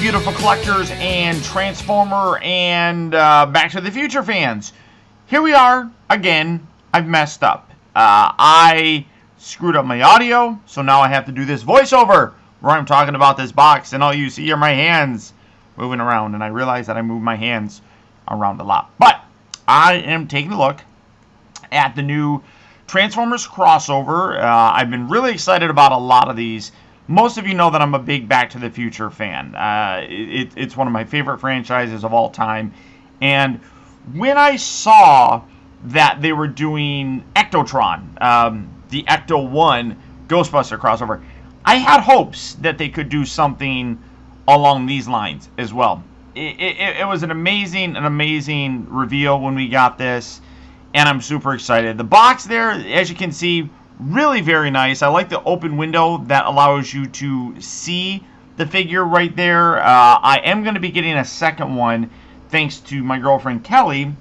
beautiful collectors and Transformer and Back to the Future fans. Here we are again. I've messed up. I screwed up my audio, so now I have to do this voiceover where I'm talking about this box, and all you see are my hands moving around, and I realize that I move my hands around a lot. But I am taking a look at the new Transformers crossover. I've been really excited about a lot of these. Most of you know that I'm a big Back to the Future fan. It's one of my favorite franchises of all time. And when I saw that they were doing Ectotron, the Ecto 1 Ghostbuster crossover, I had hopes that they could do something along these lines as well. It was an amazing reveal when we got this, and I'm super excited. The box there, as you can see, really very nice. I like the open window that allows you to see the figure right there. I am going to be getting a second one thanks to my girlfriend Kelly,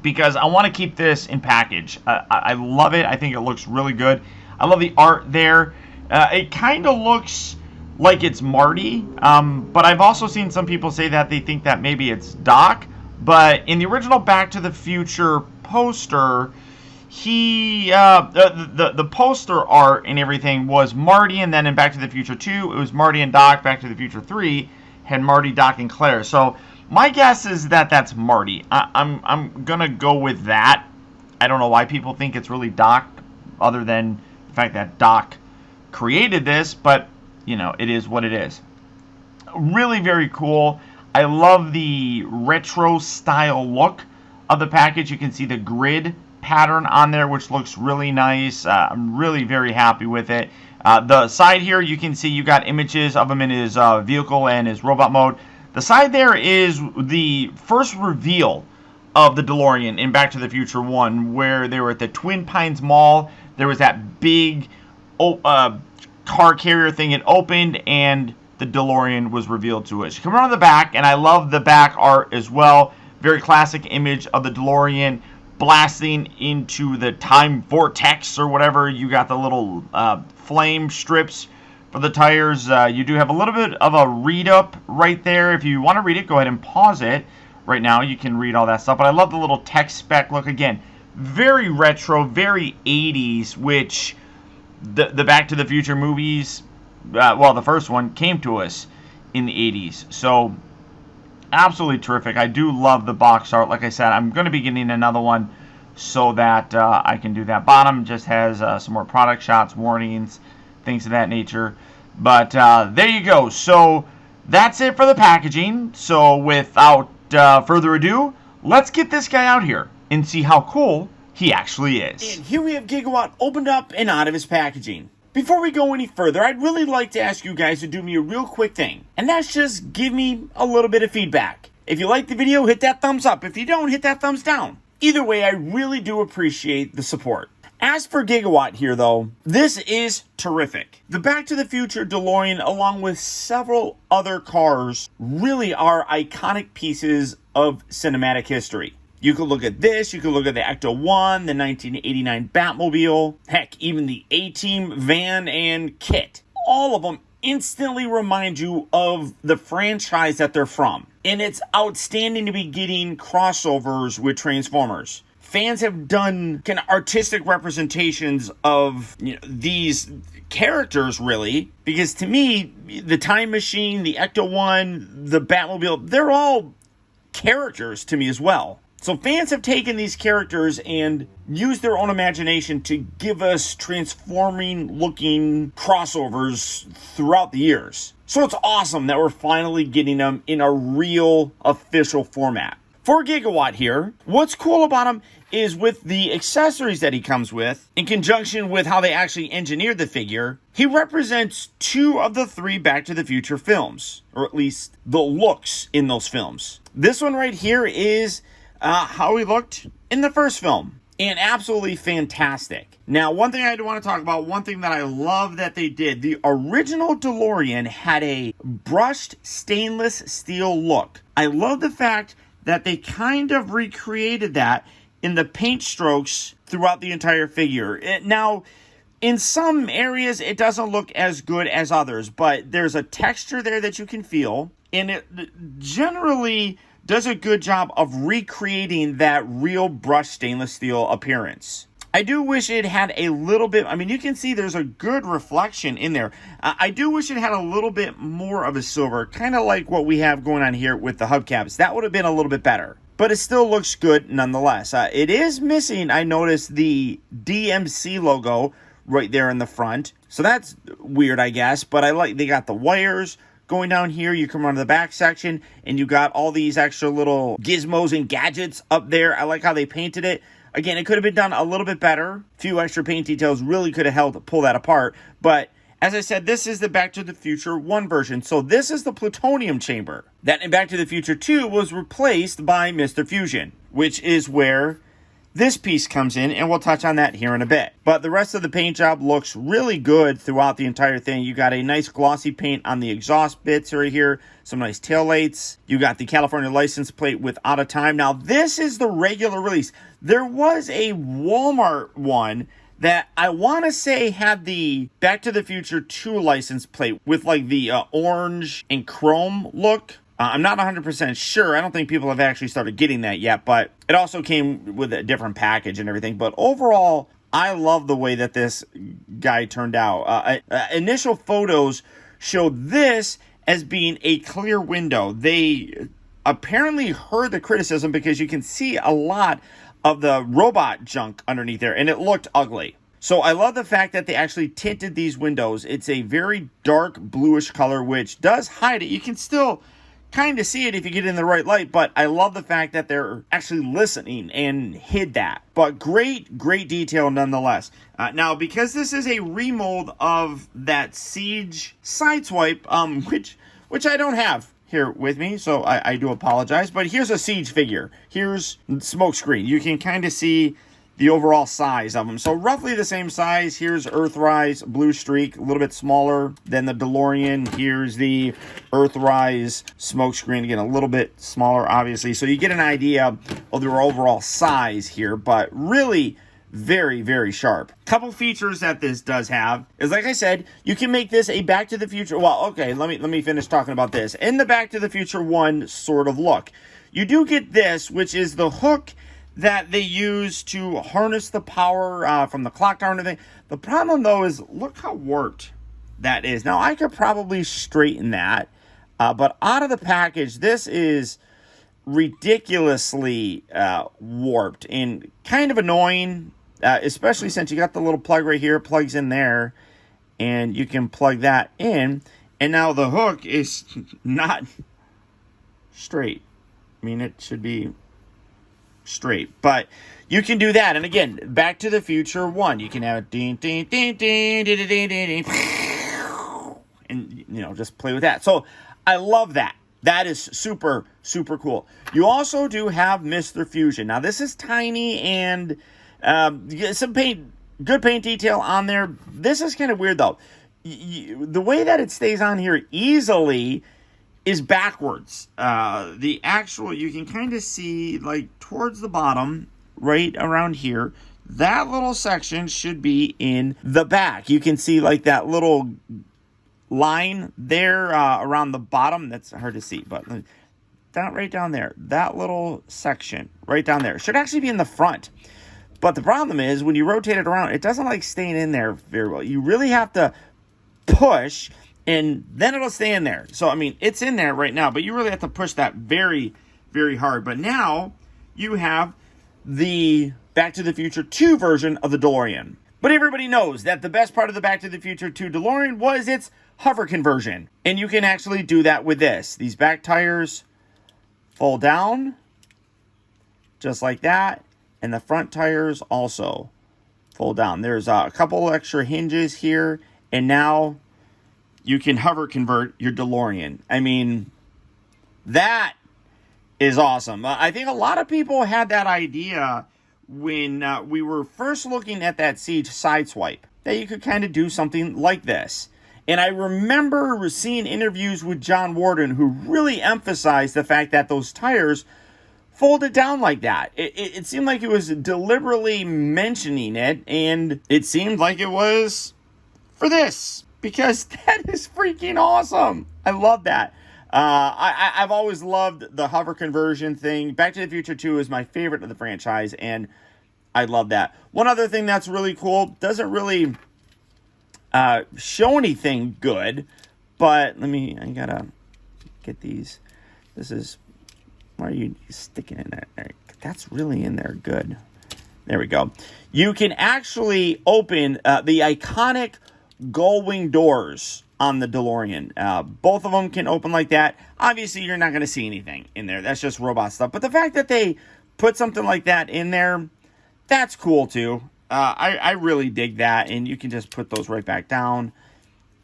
because I want to keep this in package. I love it. I think it looks really good. I love the art there. It kind of looks like it's Marty, but I've also seen some people say that they think that maybe it's Doc. But in the original Back to the Future poster, the poster art and everything was Marty, and then in Back to the Future 2, it was Marty and Doc. Back to the Future 3 had Marty, Doc, and Claire. So my guess is that that's Marty. I'm gonna go with that. I don't know why people think it's really Doc, other than the fact that Doc created this, but you know, it is what it is. Really very cool. I love the retro style look of the package. You can see the grid pattern on there, which looks really nice. I'm really very happy with it. The side here, you can see you got images of him in his vehicle and his robot mode. The side there is the first reveal of the DeLorean in Back to the Future 1, where they were at the Twin Pines Mall. There was that big car carrier thing. It opened, and the DeLorean was revealed to us. You come around the back, and I love the back art as well. Very classic image of the DeLorean blasting into the time vortex or whatever. You got the little flame strips for the tires. You do have a little bit of a read up right there. If you want to read it, go ahead and pause it right now. You can read all that stuff. But I love the little tech spec look. Again, very retro, very 80s, which the Back to the Future movies, well, the first one came to us in the 80s. So absolutely terrific. I do love the box art. Like I said, I'm going to be getting another one so that I can do that. Bottom just has some more product shots, warnings, things of that nature. But there you go. So that's it for the packaging. So without further ado, let's get this guy out here and see how cool he actually is. And here we have Gigawatt opened up and out of his packaging. Before we go any further, I'd really like to ask you guys to do me a real quick thing, and that's just give me a little bit of feedback. If you like the video, hit that thumbs up. If you don't, hit that thumbs down. Either way, I really do appreciate the support. As for Gigawatt here, though, this is terrific. The Back to the Future DeLorean, along with several other cars, really are iconic pieces of cinematic history. You could look at this, you could look at the Ecto 1, the 1989 Batmobile, heck, even the A-Team van and kit. All of them instantly remind you of the franchise that they're from. And it's outstanding to be getting crossovers with Transformers. Fans have done kind of artistic representations of these characters, really, because to me, the Time Machine, the Ecto 1, the Batmobile, they're all characters to me as well. So fans have taken these characters and used their own imagination to give us transforming looking crossovers throughout the years. So it's awesome that we're finally getting them in a real official format. For Gigawatt here, what's cool about him is with the accessories that he comes with, in conjunction with how they actually engineered the figure, he represents 2 of the 3 Back to the Future films, or at least the looks in those films. This one right here is how he looked in the first film, and absolutely fantastic. Now, one thing I do want to talk about, one thing that I love that they did, the original DeLorean had a brushed stainless steel look. I love the fact that they kind of recreated that in the paint strokes throughout the entire figure. Now, in some areas, it doesn't look as good as others, but there's a texture there that you can feel. and it generally does a good job of recreating that real brushed stainless steel appearance. I do wish it had a little bit, I mean, you can see there's a good reflection in there. I do wish it had a little bit more of a silver, kind of like what we have going on here with the hubcaps. That would have been a little bit better, but it still looks good nonetheless. It is missing, I noticed, the DMC logo right there in the front. So that's weird, I guess, but I like, they got the wires going down here. You come around to the back section, and you got all these extra little gizmos and gadgets up there. I like how they painted it. Again, it could have been done a little bit better. A few extra paint details really could have helped pull that apart. But as I said, this is the Back to the Future 1 version. So this is the plutonium chamber that in Back to the Future 2 was replaced by Mr. Fusion, which is where this piece comes in, and we'll touch on that here in a bit. But the rest of the paint job looks really good throughout the entire thing. You got a nice glossy paint on the exhaust bits right here, some nice taillights. You got the California license plate with Out of Time. Now, this is the regular release. There was a Walmart one that I want to say had the Back to the Future 2 license plate with like the orange and chrome look. I'm not 100% sure. I don't think people have actually started getting that yet, but it also came with a different package and everything. But overall, I love the way that this guy turned out. Initial photos showed this as being a clear window. They apparently heard the criticism because you can see a lot of the robot junk underneath there, and it looked ugly. So I love the fact that they actually tinted these windows. It's a very dark bluish color, which does hide it. You can still kind of see it if you get in the right light, but I love the fact that they're actually listening and hid that. But great detail nonetheless. Now, because this is a remold of that Siege Sideswipe, which I don't have here with me, so I do apologize, but here's a Siege figure. Here's Smokescreen. You can kind of see the overall size of them. So roughly the same size. Here's Earthrise Blue Streak, a little bit smaller than the DeLorean. Here's the Earthrise Smokescreen, again, a little bit smaller, obviously. So you get an idea of their overall size here, but really very sharp. Couple features that this does have is, like I said, you can make this a Back to the Future. Well, okay, let me finish talking about this. In the Back to the Future 1 sort of look, you do get this, which is the hook that they use to harness the power from the clock tower and everything. The problem, though, is look how warped that is. Now, I could probably straighten that, but out of the package, this is ridiculously warped and kind of annoying, especially since you got the little plug right here, plugs in there, and you can plug that in, and now the hook is not straight. I mean, it should be straight, but you can do that. And again, Back to the Future 1, you can have ding ding ding ding ding ding ding, and just play with that. So I love that. That is super cool. You also do have Mr. Fusion. Now this is tiny and some good paint detail on there. This is kind of weird though. The way that it stays on here easily is backwards. The actual, you can kind of see like towards the bottom, right around here, that little section should be in the back. You can see like that little line there around the bottom. That's hard to see, but that right down there, that little section right down there should actually be in the front. But the problem is when you rotate it around, it doesn't like staying in there very well. You really have to push, and then it'll stay in there. So, I mean, it's in there right now, but you really have to push that very hard. But now you have the Back to the Future 2 version of the DeLorean. But everybody knows that the best part of the Back to the Future 2 DeLorean was its hover conversion. And you can actually do that with this. These back tires fold down, just like that. And the front tires also fold down. There's a couple extra hinges here, and now you can hover convert your DeLorean. I mean, that is awesome. I think a lot of people had that idea when we were first looking at that Siege Sideswipe, that you could kind of do something like this. And I remember seeing interviews with John Warden who really emphasized the fact that those tires folded down like that. It seemed like it was deliberately mentioning it, and it seemed like it was for this, because that is freaking awesome. I love that. I've always loved the hover conversion thing. Back to the Future 2 is my favorite of the franchise, and I love that. One other thing that's really cool, doesn't really show anything good, but I gotta get these. This is, why are you sticking in there? That's really in there good. There we go. You can actually open the iconic gull-wing doors on the DeLorean. Both of them can open like that. Obviously, you're not going to see anything in there. That's just robot stuff. But the fact that they put something like that in there, that's cool too. I really dig that. And you can just put those right back down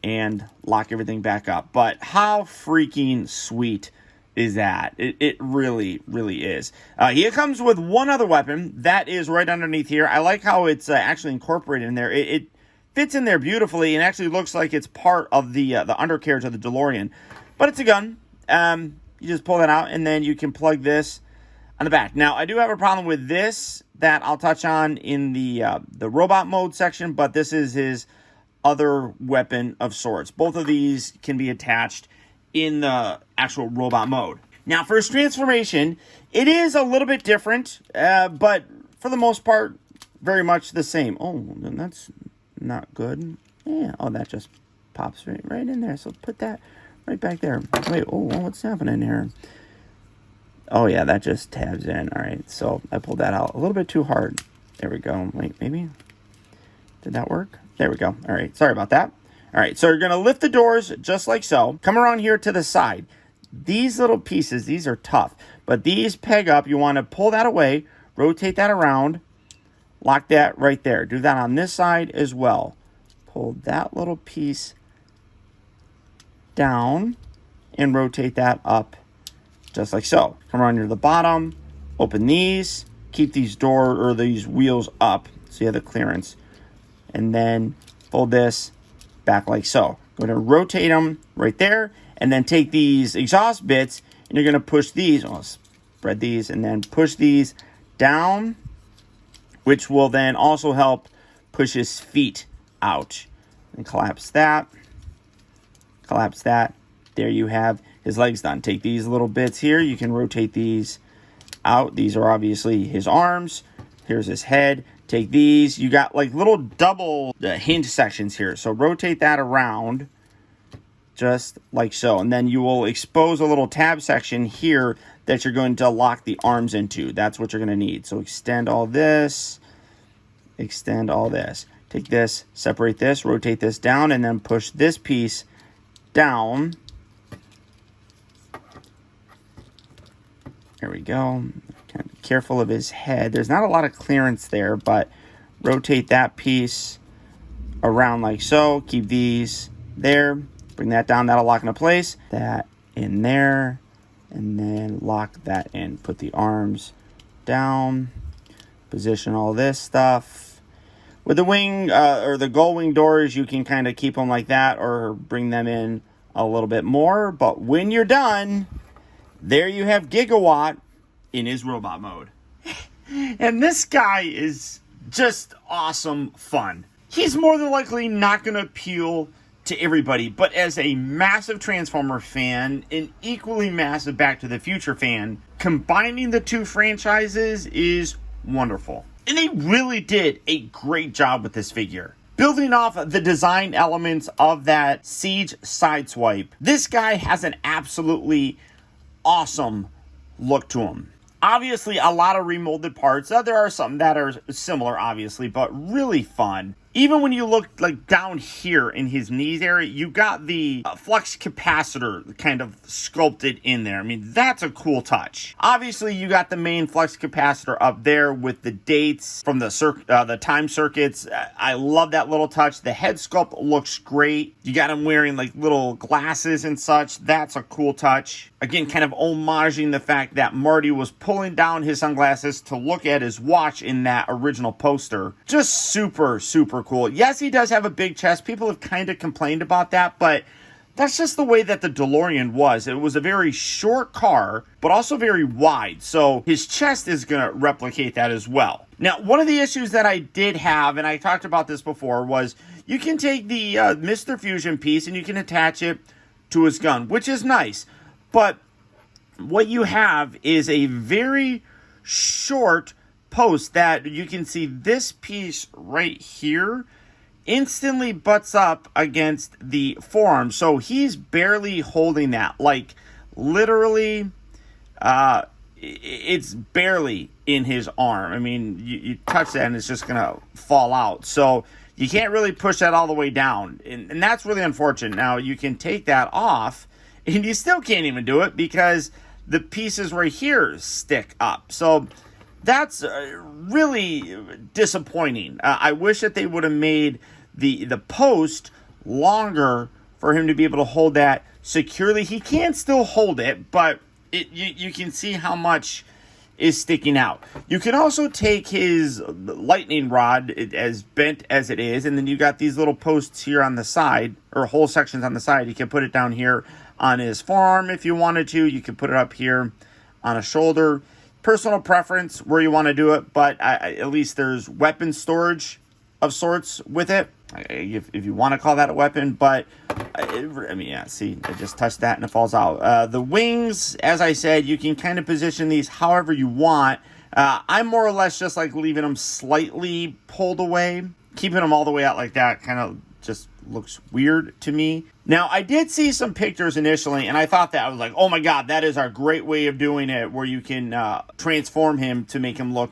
and lock everything back up. But how freaking sweet is that? It really, really is. He comes with one other weapon. That is right underneath here. I like how it's actually incorporated in there. It fits in there beautifully and actually looks like it's part of the undercarriage of the DeLorean. But it's a gun. You just pull that out, and then you can plug this on the back. Now, I do have a problem with this that I'll touch on in the robot mode section, but this is his other weapon of sorts. Both of these can be attached in the actual robot mode. Now, for his transformation, it is a little bit different, but for the most part, very much the same. Oh, then that's not good. Yeah, oh, that just pops right in there. So put that right back there. Wait, oh, what's happening here? Oh, yeah, that just tabs in. All right, so I pulled that out a little bit too hard. There we go. Wait, maybe? Did that work? There we go. All right, sorry about that. All right, so you're going to lift the doors just like so. Come around here to the side. These little pieces, these are tough, but these peg up. You want to pull that away, rotate that around, lock that right there. Do that on this side as well. Pull that little piece down and rotate that up just like so. Come around near the bottom, open these, keep these these wheels up so you have the clearance, and then fold this back like so. Going to rotate them right there, and then take these exhaust bits, and you're going to push these, spread these, and then push these down, which will then also help push his feet out. And collapse that. Collapse that. There you have his legs done. Take these little bits here. You can rotate these out. These are obviously his arms. Here's his head. Take these. You got like little double hinge sections here. So rotate that around just like so. And then you will expose a little tab section here that you're going to lock the arms into. That's what you're going to need. So extend all this. Extend all this. Take this, separate this, rotate this down, and then push this piece down. There we go. Kind of careful of his head. There's not a lot of clearance there, but rotate that piece around like so. Keep these there. Bring that down. That'll lock into place. That in there. And then lock that in. Put the arms down. Position all this stuff. With the wing or the gull wing doors, you can kind of keep them like that or bring them in a little bit more. But when you're done, there you have Gigawatt in his robot mode. And this guy is just awesome fun. He's more than likely not going to appeal to everybody, but as a massive Transformer fan, an equally massive Back to the Future fan, combining the two franchises is wonderful. And they really did a great job with this figure. Building off the design elements of that Siege Sideswipe, this guy has an absolutely awesome look to him. Obviously, a lot of remolded parts. There are some that are similar, obviously, but really fun. Even when you look like down here in his knees area, you got the flux capacitor kind of sculpted in there. I mean, that's a cool touch. Obviously, you got the main flux capacitor up there with the dates from the time circuits. I love that little touch. The head sculpt looks great. You got him wearing like little glasses and such. That's a cool touch. Again, kind of homaging the fact that Marty was pulling down his sunglasses to look at his watch in that original poster. Just super, super cool. Yes, he does have a big chest. People have kind of complained about that, but that's just the way that the DeLorean was. It was a very short car, but also very wide. So his chest is going to replicate that as well. Now, one of the issues that I did have, and I talked about this before, was you can take the Mr. Fusion piece and you can attach it to his gun, which is nice. But what you have is a very short post that you can see this piece right here instantly butts up against the forearm. So he's barely holding that. Like, literally, it's barely in his arm. I mean, you touch that and it's just going to fall out. So you can't really push that all the way down. And that's really unfortunate. Now, you can take that off, and you still can't even do it because the pieces right here stick up. So that's really disappointing. I wish that they would have made the post longer for him to be able to hold that securely. He can still hold it, but you can see how much is sticking out. You can also take his lightning rod, as bent as it is, and then you got these little posts here on the side, or whole sections on the side. You can put it down here on his forearm if you wanted to. You can put it up here on a shoulder. Personal preference where you want to do it, but at least there's weapon storage of sorts with it, if you want to call that a weapon. But I mean, yeah, see, I just touched that and it falls out. The wings, as I said, you can kind of position these however you want. I'm more or less just like leaving them slightly pulled away. Keeping them all the way out like that kind of just looks weird to me. Now, I did see some pictures initially, and I thought that, I was like, oh my god, that is a great way of doing it, where you can transform him to make him look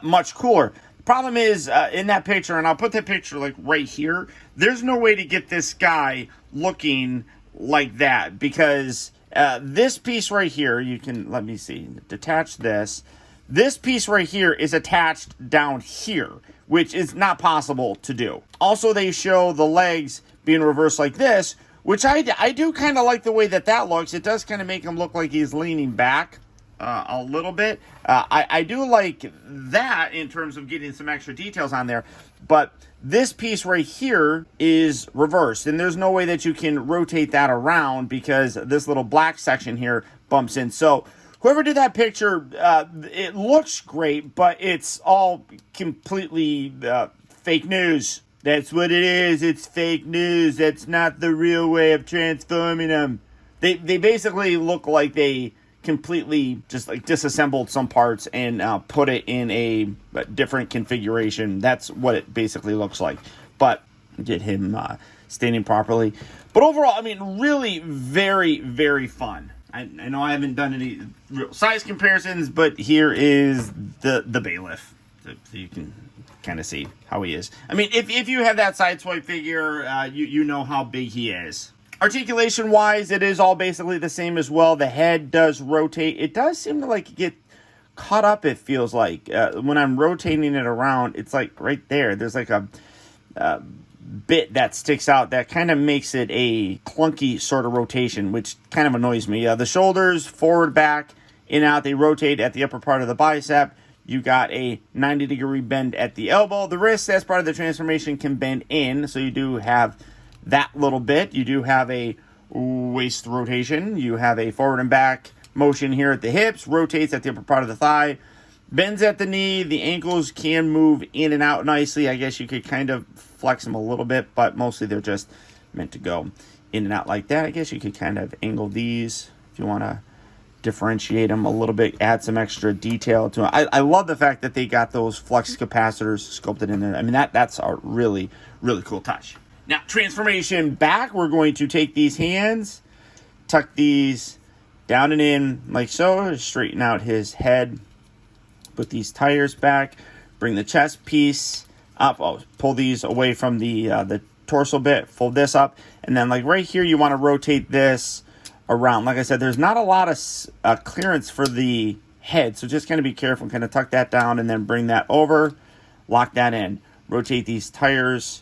much cooler. The problem is, in that picture, and I'll put that picture like right here, there's no way to get this guy looking like that, because this piece right here, you can, let me see, detach this. This piece right here is attached down here, which is not possible to do. Also, they show the legs being reversed like this, which I do kind of like the way that looks. It does kind of make him look like he's leaning back a little bit. I do like that in terms of getting some extra details on there, but this piece right here is reversed, and there's no way that you can rotate that around because this little black section here bumps in. So whoever did that picture, it looks great, but it's all completely fake news. That's what it is. It's fake news. That's not the real way of transforming them. They basically look like they completely just like disassembled some parts and put it in a different configuration. That's what it basically looks like. But get him standing properly. But overall, I mean, really very, very fun. I know I haven't done any real size comparisons, but here is the bailiff. So you can kind of see how he is. I mean, if you have that Sideswipe figure, you know how big he is. Articulation-wise, it is all basically the same as well. The head does rotate. It does seem to like get caught up, it feels like. When I'm rotating it around, it's like right there. There's like a bit that sticks out that kind of makes it a clunky sort of rotation, which kind of annoys me. The shoulders, forward, back, in and out, they rotate at the upper part of the bicep. You got a 90-degree bend at the elbow. The wrist, as part of the transformation, can bend in, so you do have that little bit. You do have a waist rotation. You have a forward and back motion here at the hips, rotates at the upper part of the thigh, bends at the knee. The ankles can move in and out nicely. I guess you could kind of flex them a little bit, but mostly they're just meant to go in and out like that. I guess you could kind of angle these if you want to differentiate them a little bit, add some extra detail to them. I love the fact that they got those flux capacitors sculpted in there. I mean, that's a really, really cool touch. Now, transformation back, we're going to take these hands, tuck these down and in like so, straighten out his head, put these tires back, bring the chest piece up, pull these away from the torso bit, fold this up, and then like right here, you want to rotate this around. Like I said, there's not a lot of clearance for the head, so just kind of be careful, kind of tuck that down and then bring that over, lock that in, rotate these tires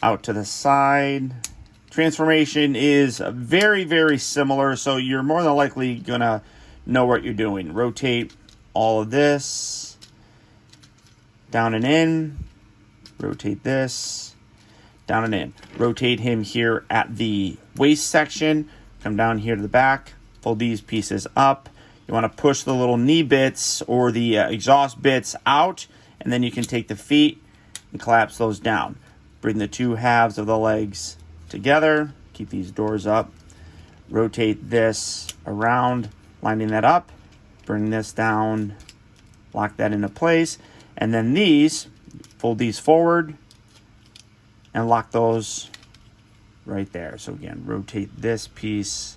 out to the side. Transformation is very, very similar, so you're more than likely gonna know what you're doing. Rotate all of this down and in, rotate this down and in, rotate him here at the waist section, come down here to the back, fold these pieces up. You want to push the little knee bits or the exhaust bits out, and then you can take the feet and collapse those down. Bring the two halves of the legs together, keep these doors up, rotate this around, lining that up, bring this down, lock that into place, and then these, fold these forward and lock those right there. So again, rotate this piece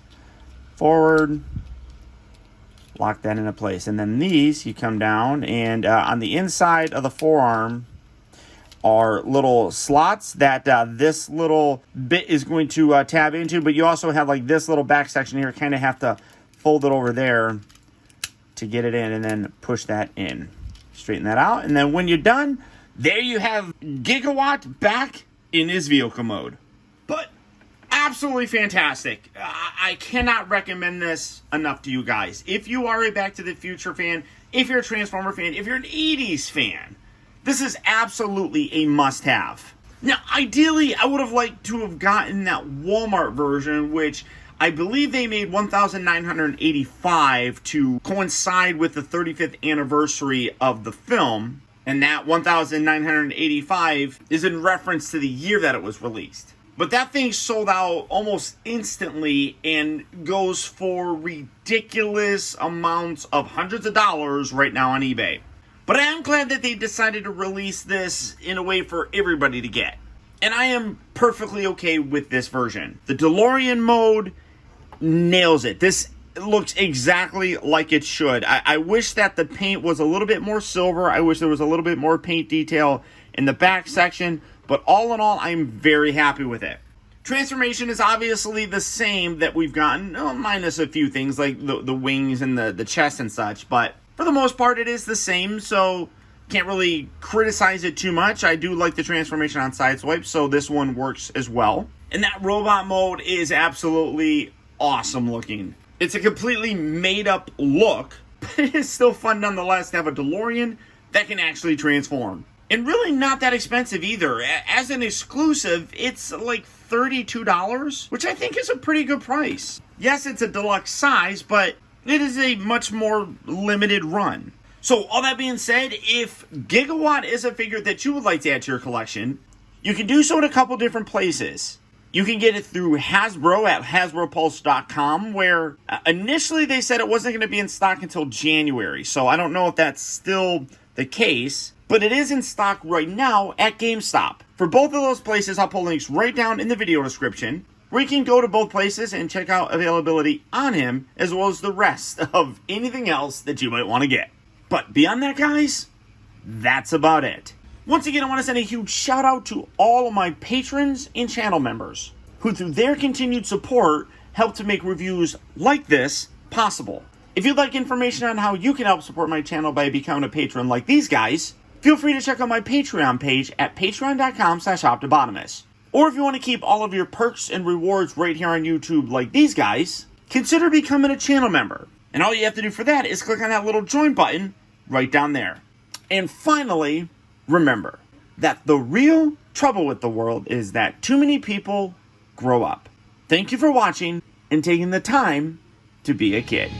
forward, lock that into place. And then these, you come down, and on the inside of the forearm are little slots that this little bit is going to tab into, but you also have like this little back section here. Kind of have to fold it over there to get it in, and then push that in. Straighten that out, and then when you're done, there you have Gigawatt back in his vehicle mode. But absolutely fantastic. I cannot recommend this enough to you guys. If you are a Back to the Future fan, if you're a Transformer fan, if you're an 80s fan, this is absolutely a must-have. Now, ideally, I would have liked to have gotten that Walmart version, which I believe they made 1,985 to coincide with the 35th anniversary of the film. And that 1,985 is in reference to the year that it was released. But that thing sold out almost instantly and goes for ridiculous amounts of hundreds of dollars right now on eBay. But I am glad that they decided to release this in a way for everybody to get. And I am perfectly okay with this version. The DeLorean mode nails it. This looks exactly like it should. I wish that the paint was a little bit more silver. I wish there was a little bit more paint detail in the back section. But all in all, I'm very happy with it. Transformation is obviously the same that we've gotten, minus a few things like the wings and the chest and such. But for the most part, it is the same, so can't really criticize it too much. I do like the transformation on Sideswipe, so this one works as well. And that robot mode is absolutely awesome looking. It's a completely made up look, but it is still fun nonetheless to have a DeLorean that can actually transform. And really not that expensive either. As an exclusive, it's like $32, which I think is a pretty good price. Yes, it's a deluxe size, but it is a much more limited run. So all that being said, if Gigawatt is a figure that you would like to add to your collection, you can do so in a couple different places. You can get it through Hasbro at HasbroPulse.com, where initially they said it wasn't going to be in stock until January. So I don't know if that's still the case, but it is in stock right now at GameStop. For both of those places, I'll put links right down in the video description, where you can go to both places and check out availability on him, as well as the rest of anything else that you might want to get. But beyond that, guys, that's about it. Once again, I want to send a huge shout out to all of my patrons and channel members, who through their continued support help to make reviews like this possible. If you'd like information on how you can help support my channel by becoming a patron like these guys, feel free to check out my Patreon page at patreon.com/Optibotimus. Or if you want to keep all of your perks and rewards right here on YouTube like these guys, consider becoming a channel member. And all you have to do for that is click on that little join button right down there. And finally, remember that the real trouble with the world is that too many people grow up. Thank you for watching and taking the time to be a kid.